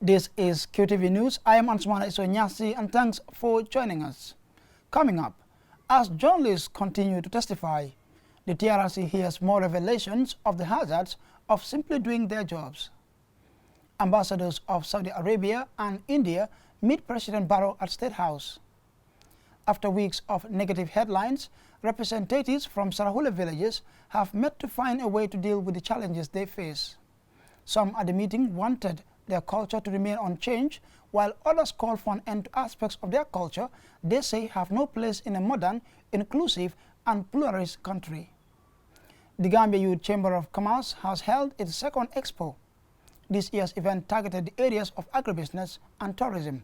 This is QTV News. I am Ansumana Isonyasi and thanks for joining us. Coming up, as journalists continue to testify, the TRRC hears more revelations of the hazards of simply doing their jobs. Ambassadors of Saudi Arabia and India meet President Barrow at State House. After weeks of negative headlines, representatives from Sarahule villages have met to find a way to deal with the challenges they face. Some at the meeting wanted their culture to remain unchanged, while others call for an end to aspects of their culture they say have no place in a modern, inclusive and pluralist country. The Gambia Youth Chamber of Commerce has held its second expo. This year's event targeted the areas of agribusiness and tourism.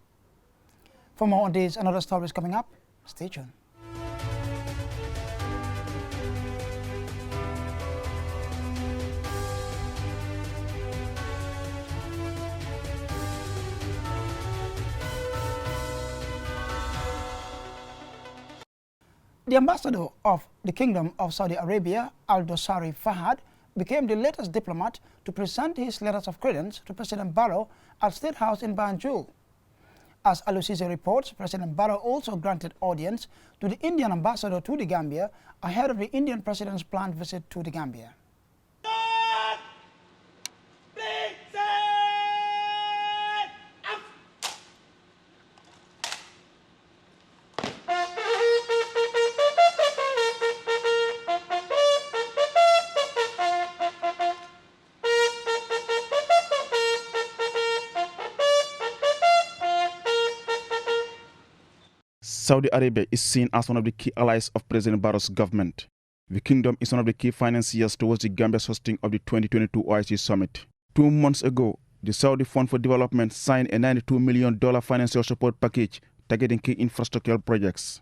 For more on these and other stories coming up, stay tuned. The ambassador of the Kingdom of Saudi Arabia, Al-Dosari Fahad, became the latest diplomat to present his letters of credence to President Barrow at State House in Banjul. As Alucise reports, President Barrow also granted audience to the Indian ambassador to the Gambia ahead of the Indian president's planned visit to the Gambia. Saudi Arabia is seen as one of the key allies of President Barrow's government. The kingdom is one of the key financiers towards the Gambia's hosting of the 2022 OIC summit. 2 months ago, the Saudi Fund for Development signed a $92 million financial support package targeting key infrastructural projects.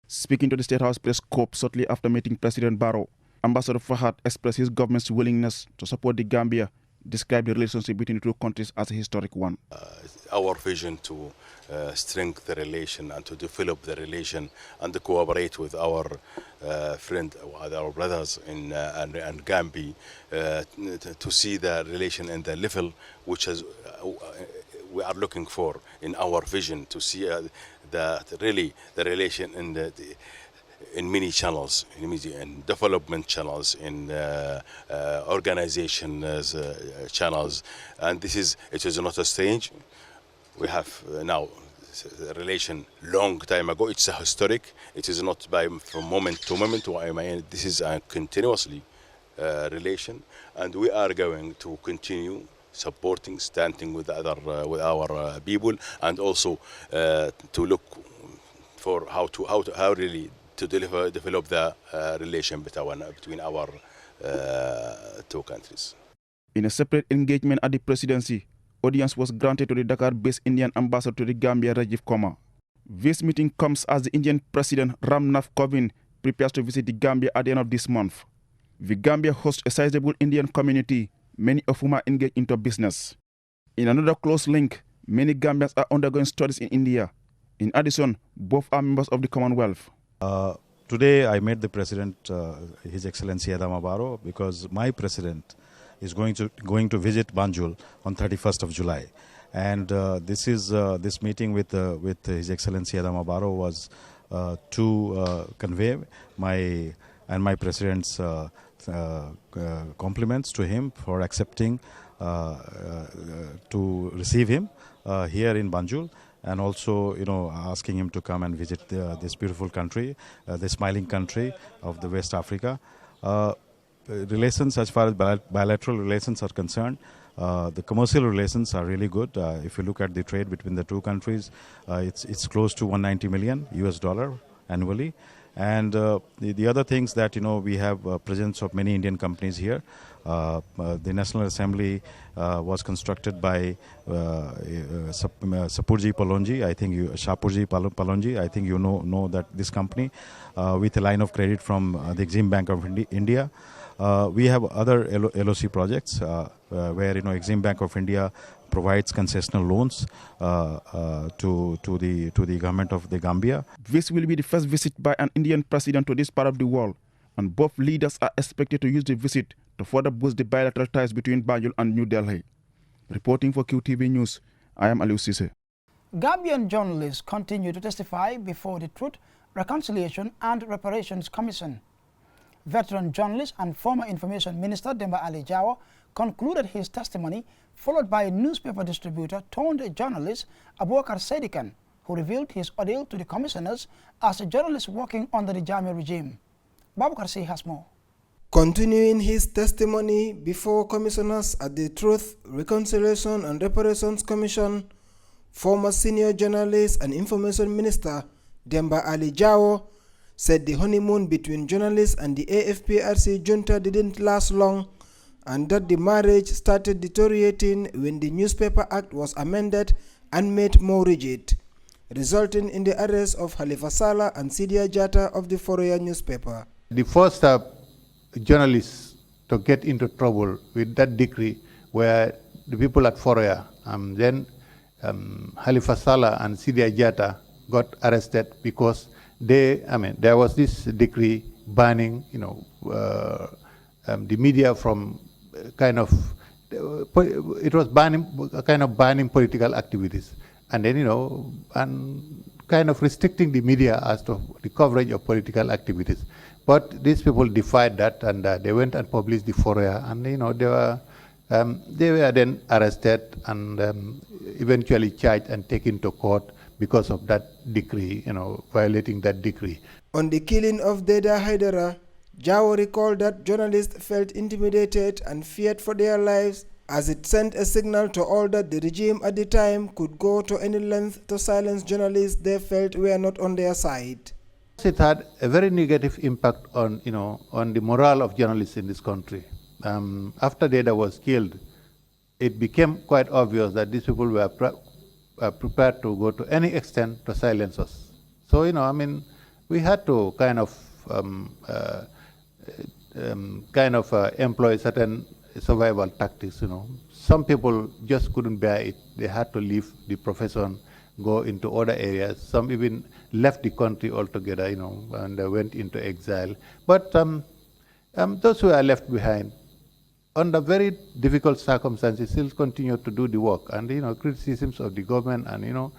Speaking to the State House press corps shortly after meeting President Barrow, Ambassador Fahad expressed his government's willingness to support the Gambia, described the relationship between the two countries as a historic one. Our vision to strengthen the relation and to develop the relation and to cooperate with our friend, our brothers in and Gambia, to see the relation in the level which is we are looking for in our vision, to see really the relation in many channels, in development channels, in organization channels, and it is not a strange. We have now a relation long time ago. It's a historic. It is not from moment to moment. This is a continuously relation, and we are going to continue supporting, standing with our people, and also to look for how really to develop the relation between our two countries. In a separate engagement at the presidency, audience was granted to the Dakar-based Indian ambassador to the Gambia, Rajiv Kumar. This meeting comes as the Indian President Ram Nath Kovind prepares to visit the Gambia at the end of this month. The Gambia hosts a sizable Indian community, many of whom are engaged into business. In another close link, many Gambians are undergoing studies in India. In addition, both are members of the Commonwealth. Today I met the President, His Excellency Adama Barrow, because my President is going to visit Banjul on 31st of July, and this meeting with His Excellency Adama Barrow was to convey my President's compliments to him for accepting to receive him here in Banjul, and also, asking him to come and visit this beautiful country, the smiling country of the West Africa. Relations, as far as bilateral relations are concerned, the commercial relations are really good. If you look at the trade between the two countries, it's close to $190 million annually. And the other things that, we have presence of many Indian companies here. The National Assembly was constructed by Sapurji Palonji, Shapurji Palonji. I think you know that this company, with a line of credit from the Exim Bank of India. We have other LOC projects where Exim Bank of India provides concessional loans to the government of the Gambia. This will be the first visit by an Indian president to this part of the world, and both leaders are expected to use the visit to further boost the bilateral ties between Banjul and New Delhi. Reporting for QTV News, I am Aliou Cissé. Gambian journalists continue to testify before the Truth, Reconciliation and Reparations Commission. Veteran journalist and former Information Minister Demba Ali Jawo concluded his testimony, followed by newspaper distributor turned journalist Abubakar Sedikan, who revealed his ordeal to the commissioners as a journalist working under the Jammeh regime. Babukar C has more. Continuing his testimony before commissioners at the Truth, Reconciliation and Reparations Commission, former senior journalist and information minister Demba Ali Jawo said the honeymoon between journalists and the AFPRC junta didn't last long, and that the marriage started deteriorating when the Newspaper Act was amended and made more rigid, resulting in the arrest of Halifa Sallah and Sidia Jatta of the Foroyaa newspaper. The first journalists to get into trouble with that decree were the people at Foroyaa. Then Halifa Sallah and Sidia Jatta got arrested because there was this decree banning, the media from it was banning political activities, and then and kind of restricting the media as to the coverage of political activities. But these people defied that, and they went and published the Foroyaa, and they were then arrested and eventually charged and taken to court because of that decree, violating that decree. On the killing of Deda Haidara, Jawo recalled that journalists felt intimidated and feared for their lives, as it sent a signal to all that the regime at the time could go to any length to silence journalists they felt were not on their side. It had a very negative impact on, on the morale of journalists in this country. After Deda was killed, it became quite obvious that these people were prepared to go to any extent to silence us. So, we had to employ certain survival tactics. Some people just couldn't bear it. They had to leave the profession, go into other areas. Some even left the country altogether, and they went into exile. But those who are left behind, under very difficult circumstances, still continue to do the work. And criticisms of the government, and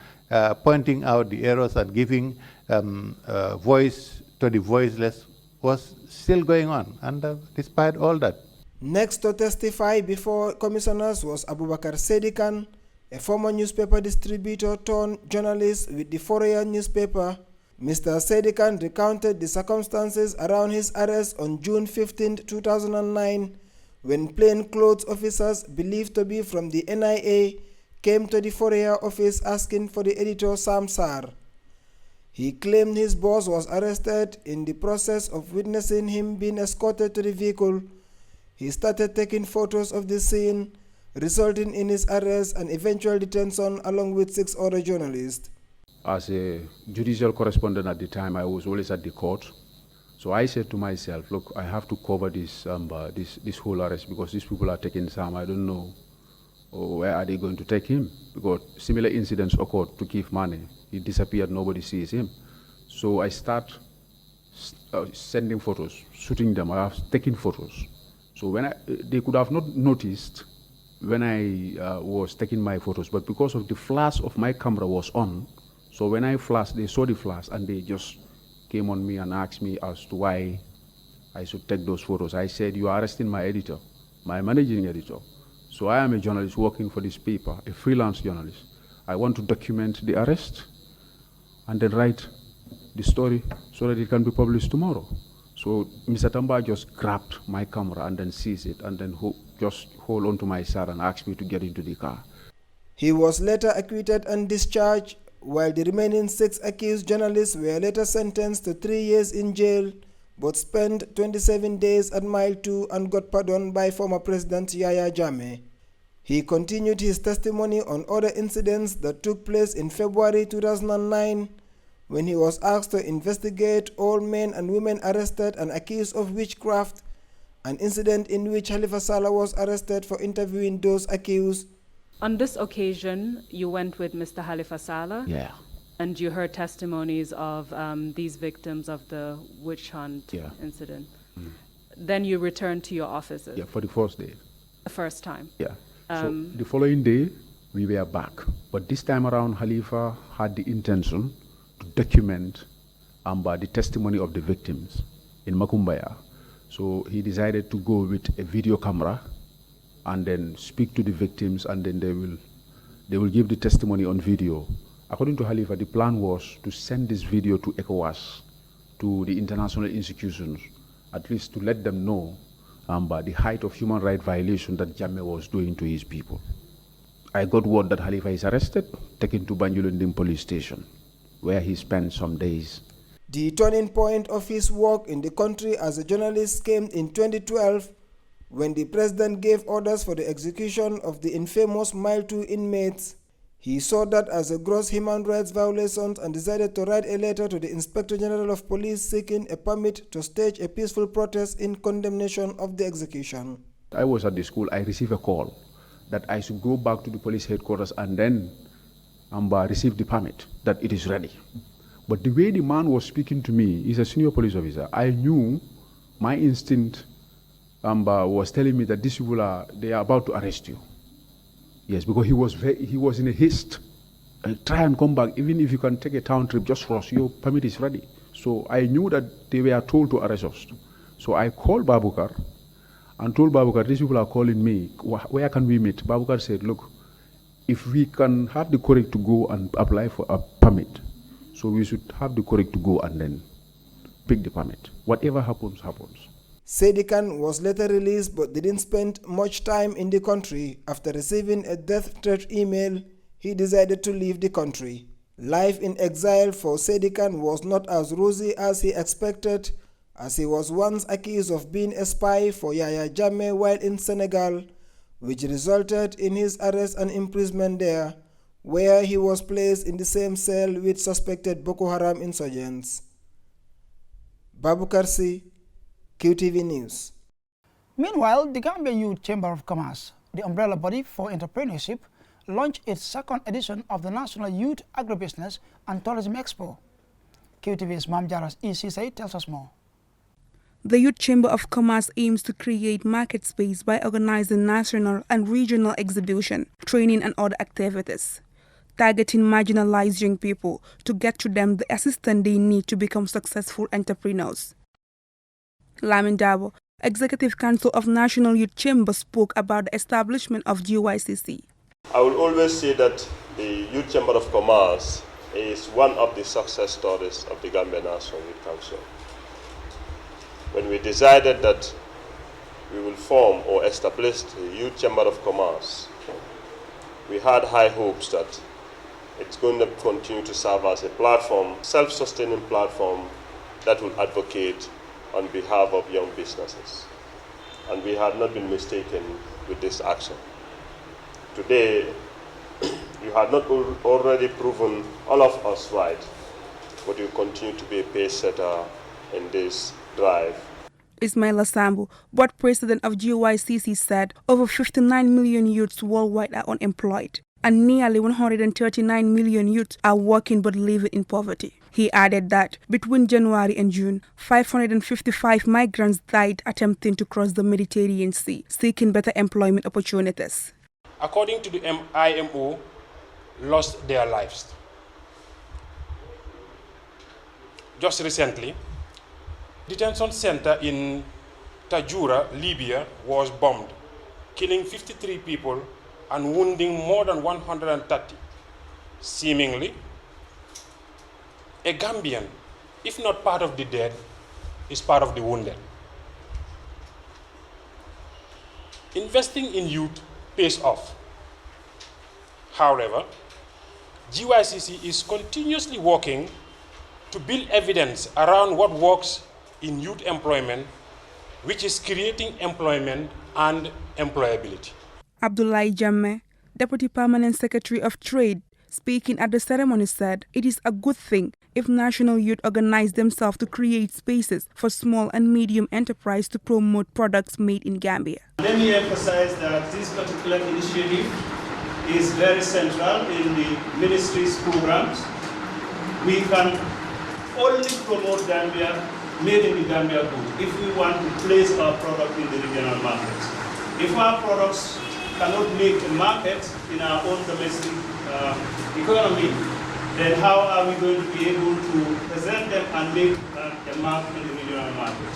pointing out the errors and giving voice to the voiceless was still going on. And despite all that. Next to testify before commissioners was Abubakar Sedikan, a former newspaper distributor turned journalist with the Foroyaa newspaper. Mr. Sedikan recounted the circumstances around his arrest on June 15, 2009, when plainclothes officers believed to be from the NIA came to the Foroyaa office asking for the editor Sam Sarr. He claimed his boss was arrested. In the process of witnessing him being escorted to the vehicle, he started taking photos of the scene, resulting in his arrest and eventual detention along with 6 other journalists. As a judicial correspondent at the time, I was always at the court. So I said to myself, look, I have to cover this whole arrest because these people are taking Sam. I don't know where are they going to take him, because similar incidents occurred to Keith Mane. He disappeared, nobody sees him. So I start sending photos, shooting them. I have taken photos. So they could have not noticed when I was taking my photos, but because of the flash of my camera was on, so when I flashed, they saw the flash and they just came on me and asked me as to why I should take those photos. I said, you are arresting my editor, my managing editor. So I am a journalist working for this paper, a freelance journalist. I want to document the arrest and then write the story so that it can be published tomorrow. So Mr. Tamba just grabbed my camera and then seized it and then just hold on to my shirt and asked me to get into the car. He was later acquitted and discharged, while the remaining 6 accused journalists were later sentenced to 3 years in jail, but spent 27 days at Mile 2 and got pardoned by former President Yahya Jammeh. He continued his testimony on other incidents that took place in February 2009, when he was asked to investigate all men and women arrested and accused of witchcraft, an incident in which Halifa Sallah was arrested for interviewing those accused. On this occasion, you went with Mr. Halifa Sallah? Yeah. And you heard testimonies of these victims of the witch hunt incident. Mm. Then you returned to your offices? Yeah, for the first day. The first time? Yeah. So the following day, we were back. But this time around, Khalifa had the intention to document the testimony of the victims in Makumbaya. So he decided to go with a video camera and then speak to the victims, and then they will give the testimony on video. According to Khalifa, the plan was to send this video to ECOWAS, to the international institutions, at least to let them know the height of human rights violation that Jammeh was doing to his people. I got word that Khalifa is arrested, taken to Banjulundim police station, where he spent some days. The turning point of his work in the country as a journalist came in 2012 when the president gave orders for the execution of the infamous Mile 2 inmates. He saw that as a gross human rights violation and decided to write a letter to the Inspector General of Police seeking a permit to stage a peaceful protest in condemnation of the execution. I was at the school. I received a call that I should go back to the police headquarters and then receive the permit, that it is ready. But the way the man was speaking to me, he's a senior police officer, I knew my instinct was telling me that these people they are about to arrest you. Yes, because he was in a haste. Try and come back, even if you can take a town trip, just for us, your permit is ready. So I knew that they were told to arrest us. So I called Babukar and told Babukar, these people are calling me, where can we meet? Babukar said, look, if we can have the courage to go and apply for a permit, so we should have the courage to go and then pick the permit. Whatever happens, happens. Sedikan was later released but didn't spend much time in the country. After receiving a death threat email, he decided to leave the country. Life in exile for Sedikan was not as rosy as he expected, as he was once accused of being a spy for Yahya Jammeh while in Senegal, which resulted in his arrest and imprisonment there, where he was placed in the same cell with suspected Boko Haram insurgents. Babukar Si, QTV News. Meanwhile, the Gambia Youth Chamber of Commerce, the umbrella body for entrepreneurship, launched its second edition of the National Youth Agribusiness and Tourism Expo. QTV's Mamjaras ECC tells us more. The Youth Chamber of Commerce aims to create market space by organizing national and regional exhibition, training and other activities, targeting marginalized young people to get to them the assistance they need to become successful entrepreneurs. Lamin Dabo, Executive Council of National Youth Chamber, spoke about the establishment of GYCC. I will always say that the Youth Chamber of Commerce is one of the success stories of the Gambia National Youth Council. When we decided that we will form or establish the Youth Chamber of Commerce, we had high hopes that it's going to continue to serve as a platform, self-sustaining platform that will advocate on behalf of young businesses. And we had not been mistaken with this action. Today, you had not already proven all of us right, but you continue to be a pace setter in this drive. Ismaila Sambu, board president of GYCC, said over 59 million youths worldwide are unemployed, and nearly 139 million youths are working but living in poverty. He added that between January and June, 555 migrants died attempting to cross the Mediterranean Sea, seeking better employment opportunities. According to the IMO, lost their lives. Just recently, detention center in Tajura, Libya, was bombed, killing 53 people and wounding more than 130. Seemingly, a Gambian, if not part of the dead, is part of the wounded. Investing in youth pays off. However, GYCC is continuously working to build evidence around what works in youth employment, which is creating employment and employability. Abdullahi Jammeh, Deputy Permanent Secretary of Trade, speaking at the ceremony, said it is a good thing if national youth organize themselves to create spaces for small and medium enterprise to promote products made in Gambia. Let me emphasize that this particular initiative is very central in the ministry's programs. We can only promote Gambia, made in the Gambia good, if we want to place our product in the regional markets. If our products cannot make a market in our own domestic economy, then how are we going to be able to present them and make a mark in the regional market?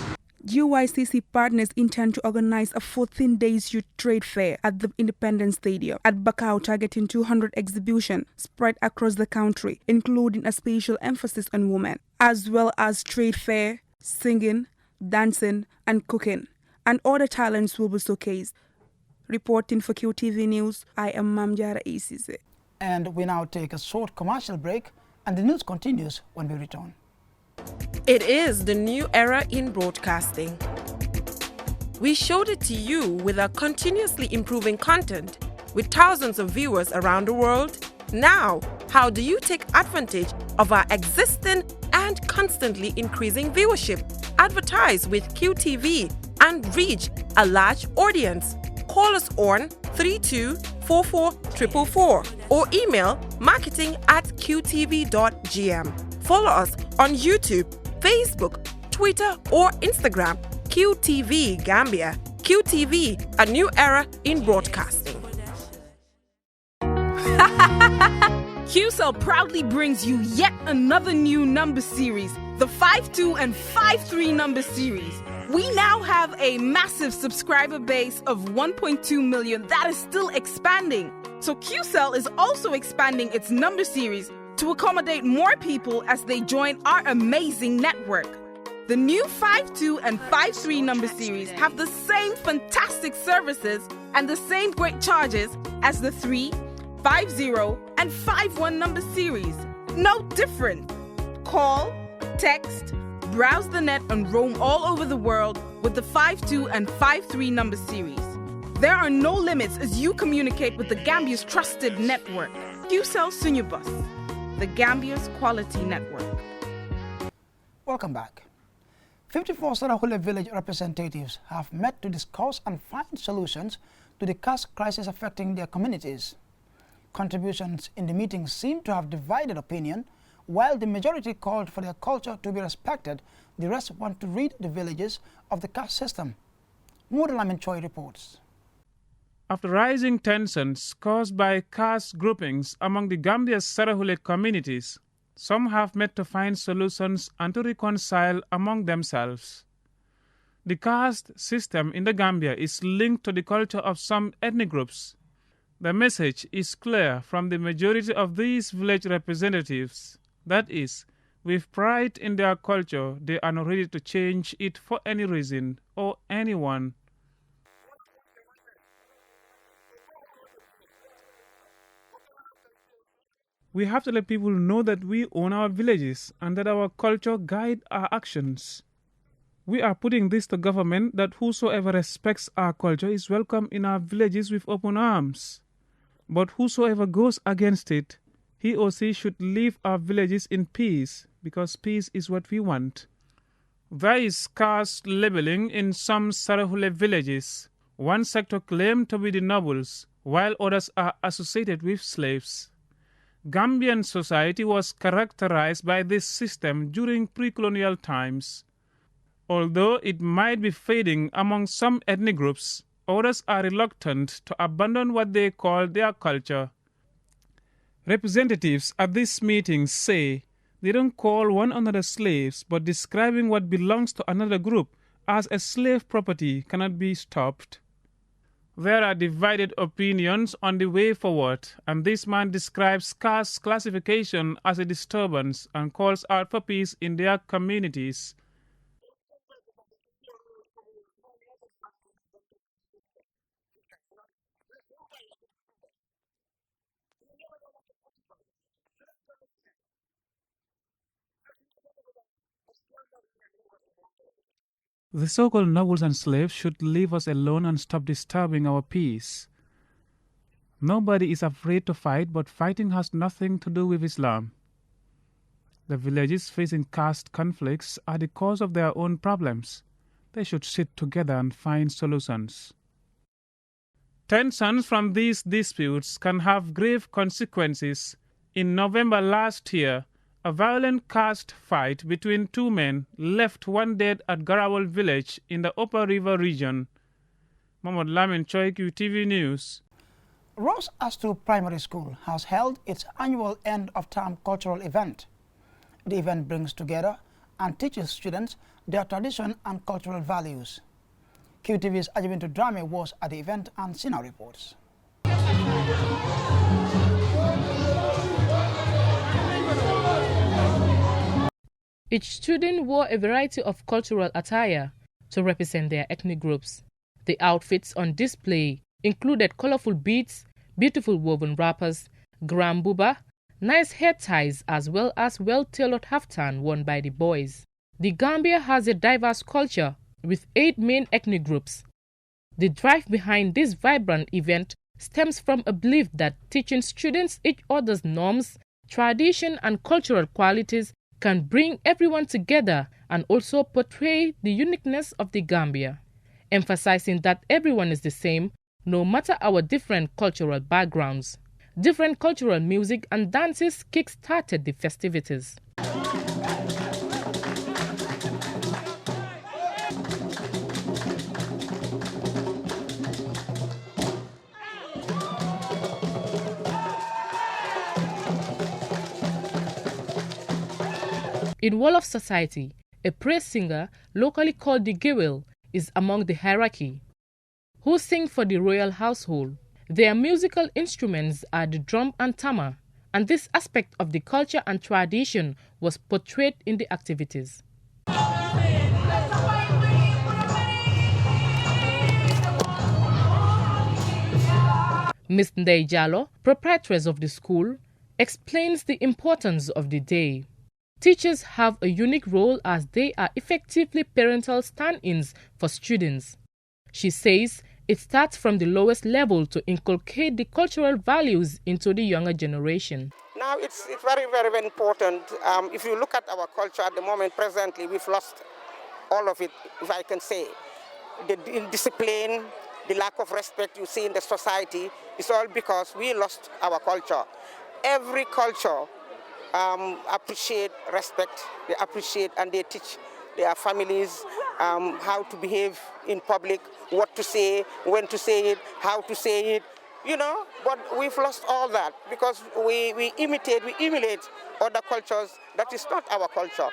GYCC partners intend to organize a 14-day youth trade fair at the Independence Stadium at Bakau, targeting 200 exhibitions spread across the country, including a special emphasis on women, as well as trade fair, singing, dancing, and cooking, and other talents will be showcased. Reporting for QTV News, I am Mamjara Isize. And we now take a short commercial break, and the news continues when we return. It is the new era in broadcasting. We showed it to you with our continuously improving content with thousands of viewers around the world. Now, how do you take advantage of our existing and constantly increasing viewership? Advertise with QTV and reach a large audience. Call us on 3244 or email marketing@qtv.gm. Follow us on YouTube, Facebook, Twitter, or Instagram. QTV Gambia. QTV, a new era in broadcasting. QCell proudly brings you yet another new number series, the 52 and 53 number series. We now have a massive subscriber base of 1.2 million that is still expanding. So QCell is also expanding its number series to accommodate more people as they join our amazing network. The new 52 and 53 number series have the same fantastic services and the same great charges as the 3, 50, and 51 number series. No different. Call, text, browse the net and roam all over the world with the 52 and 53 number series. There are no limits as you communicate with the Gambia's trusted network. QCell Sunyubus, the Gambia's quality network. Welcome back. 54 Sarahule village representatives have met to discuss and find solutions to the caste crisis affecting their communities. Contributions in the meeting seem to have divided opinion. While the majority called for their culture to be respected, the rest want to rid the villages of the caste system. Muralamin Choi reports. After rising tensions caused by caste groupings among the Gambia's Sarahule communities, some have met to find solutions and to reconcile among themselves. The caste system in the Gambia is linked to the culture of some ethnic groups. The message is clear from the majority of these village representatives. That is, with pride in their culture, they are not ready to change it for any reason or anyone. We have to let people know that we own our villages and that our culture guides our actions. We are putting this to government that whosoever respects our culture is welcome in our villages with open arms. But whosoever goes against it, he or she should leave our villages in peace, because peace is what we want. There is caste labeling in some Sarahule villages. One sector claimed to be the nobles, while others are associated with slaves. Gambian society was characterized by this system during pre-colonial times. Although it might be fading among some ethnic groups, others are reluctant to abandon what they call their culture. Representatives at this meeting say they don't call one another slaves, but describing what belongs to another group as a slave property cannot be stopped. There are divided opinions on the way forward, and this man describes caste classification as a disturbance and calls out for peace in their communities. The so-called nobles and slaves should leave us alone and stop disturbing our peace. Nobody is afraid to fight, but fighting has nothing to do with Islam. The villages facing caste conflicts are the cause of their own problems. They should sit together and find solutions. Tensions from these disputes can have grave consequences. In November last year, a violent caste fight between two men left one dead at Garawal village in the Upper River region. Mohamed Lamin Choi, QTV News. Rose Astu Primary School has held its annual end-of-term cultural event. The event brings together and teaches students their tradition and cultural values. QTV's Ajibintu Drame was at the event and Sina reports. Each student wore a variety of cultural attire to represent their ethnic groups. The outfits on display included colorful beads, beautiful woven wrappers, gram buba, nice hair ties, as well as well-tailored haftan worn by the boys. The Gambia has a diverse culture with 8 main ethnic groups. The drive behind this vibrant event stems from a belief that teaching students each other's norms, tradition, and cultural qualities can bring everyone together and also portray the uniqueness of the Gambia, emphasizing that everyone is the same, no matter our different cultural backgrounds. Different cultural music and dances kick-started the festivities. In Wolof society, a praise singer, locally called the Gewel, is among the hierarchy, who sing for the royal household. Their musical instruments are the drum and tama, and this aspect of the culture and tradition was portrayed in the activities. Ms. Ndei Jallo, proprietress of the school, explains the importance of the day. Teachers have a unique role as they are effectively parental stand-ins for students. She says it starts from the lowest level to inculcate the cultural values into the younger generation. Now it's very, very important. If you look at our culture at the moment, presently, we've lost all of it, if I can say. The indiscipline, the lack of respect you see in the society, is all because we lost our culture. Every culture appreciate respect, they appreciate and they teach their families how to behave in public, what to say, when to say it, how to say it, you know, but we've lost all that because we emulate other cultures that is not our culture,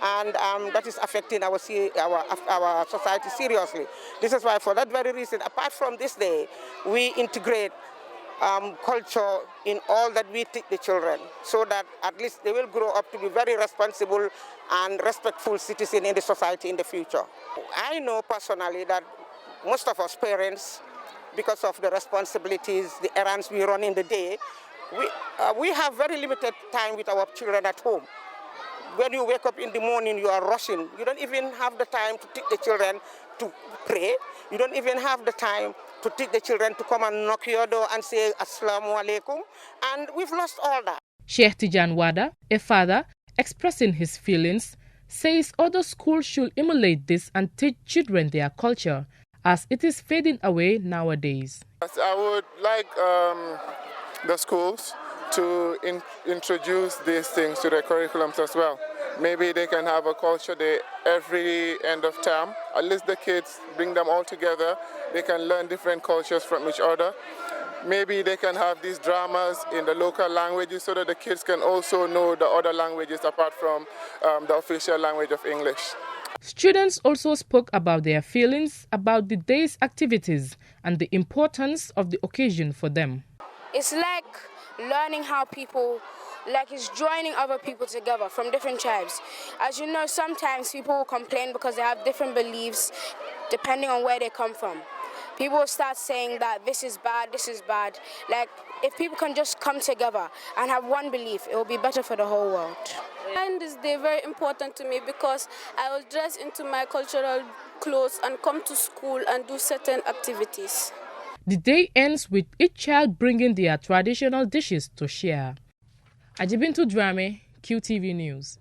and that is affecting our society seriously. This is why, for that very reason, apart from this day, we integrate culture in all that we teach the children, so that at least they will grow up to be very responsible and respectful citizens in the society in the future. I know personally that most of us parents, because of the responsibilities, the errands we run in the day, we have very limited time with our children at home. When you wake up in the morning, you are rushing. You don't even have the time to teach the children to pray. You don't even have the time to teach the children to come and knock your door and say Assalamu alaikum. And we've lost all that. Sheikh Tijan Wada, a father, expressing his feelings, says other schools should emulate this and teach children their culture, as it is fading away nowadays. I would like the schools to introduce these things to their curriculums as well. Maybe they can have a culture day every end of term. At least the kids, bring them all together. They can learn different cultures from each other. Maybe they can have these dramas in the local languages so that the kids can also know the other languages apart from the official language of English. Students also spoke about their feelings about the day's activities and the importance of the occasion for them. It's like learning how people, it's joining other people together from different tribes. As you know, sometimes people will complain because they have different beliefs depending on where they come from. People will start saying that this is bad, this is bad. Like, if people can just come together and have one belief, it will be better for the whole world. And this day very important to me because I will dress into my cultural clothes and come to school and do certain activities. The day ends with each child bringing their traditional dishes to share. Ajibintu Drame, QTV News.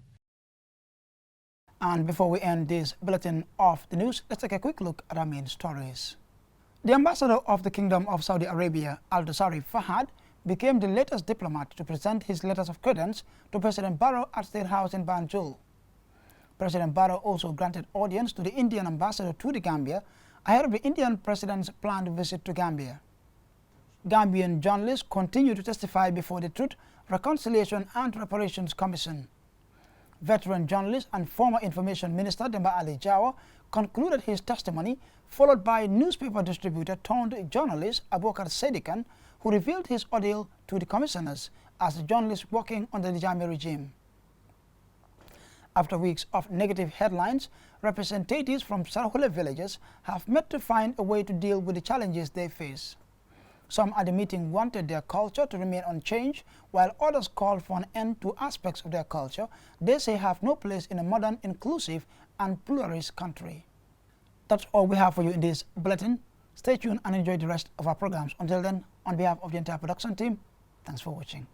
And before we end this bulletin of the news, let's take a quick look at our main stories. The ambassador of the Kingdom of Saudi Arabia, Al-Dosari Fahad, became the latest diplomat to present his letters of credence to President Barrow at State House in Banjul. President Barrow also granted audience to the Indian ambassador to the Gambia ahead of the Indian president's planned visit to Gambia. Gambian journalists continue to testify before the Truth, Reconciliation and Reparations Commission. Veteran journalist and former Information Minister Demba Ali Jawa concluded his testimony, followed by newspaper distributor turned journalist Abubakar Sedikan, who revealed his ordeal to the commissioners as a journalist working under the Jammeh regime. After weeks of negative headlines, representatives from Sarhule villages have met to find a way to deal with the challenges they face. Some at the meeting wanted their culture to remain unchanged, while others called for an end to aspects of their culture they say have no place in a modern, inclusive, and pluralist country. That's all we have for you in this bulletin. Stay tuned and enjoy the rest of our programs. Until then, on behalf of the entire production team, thanks for watching.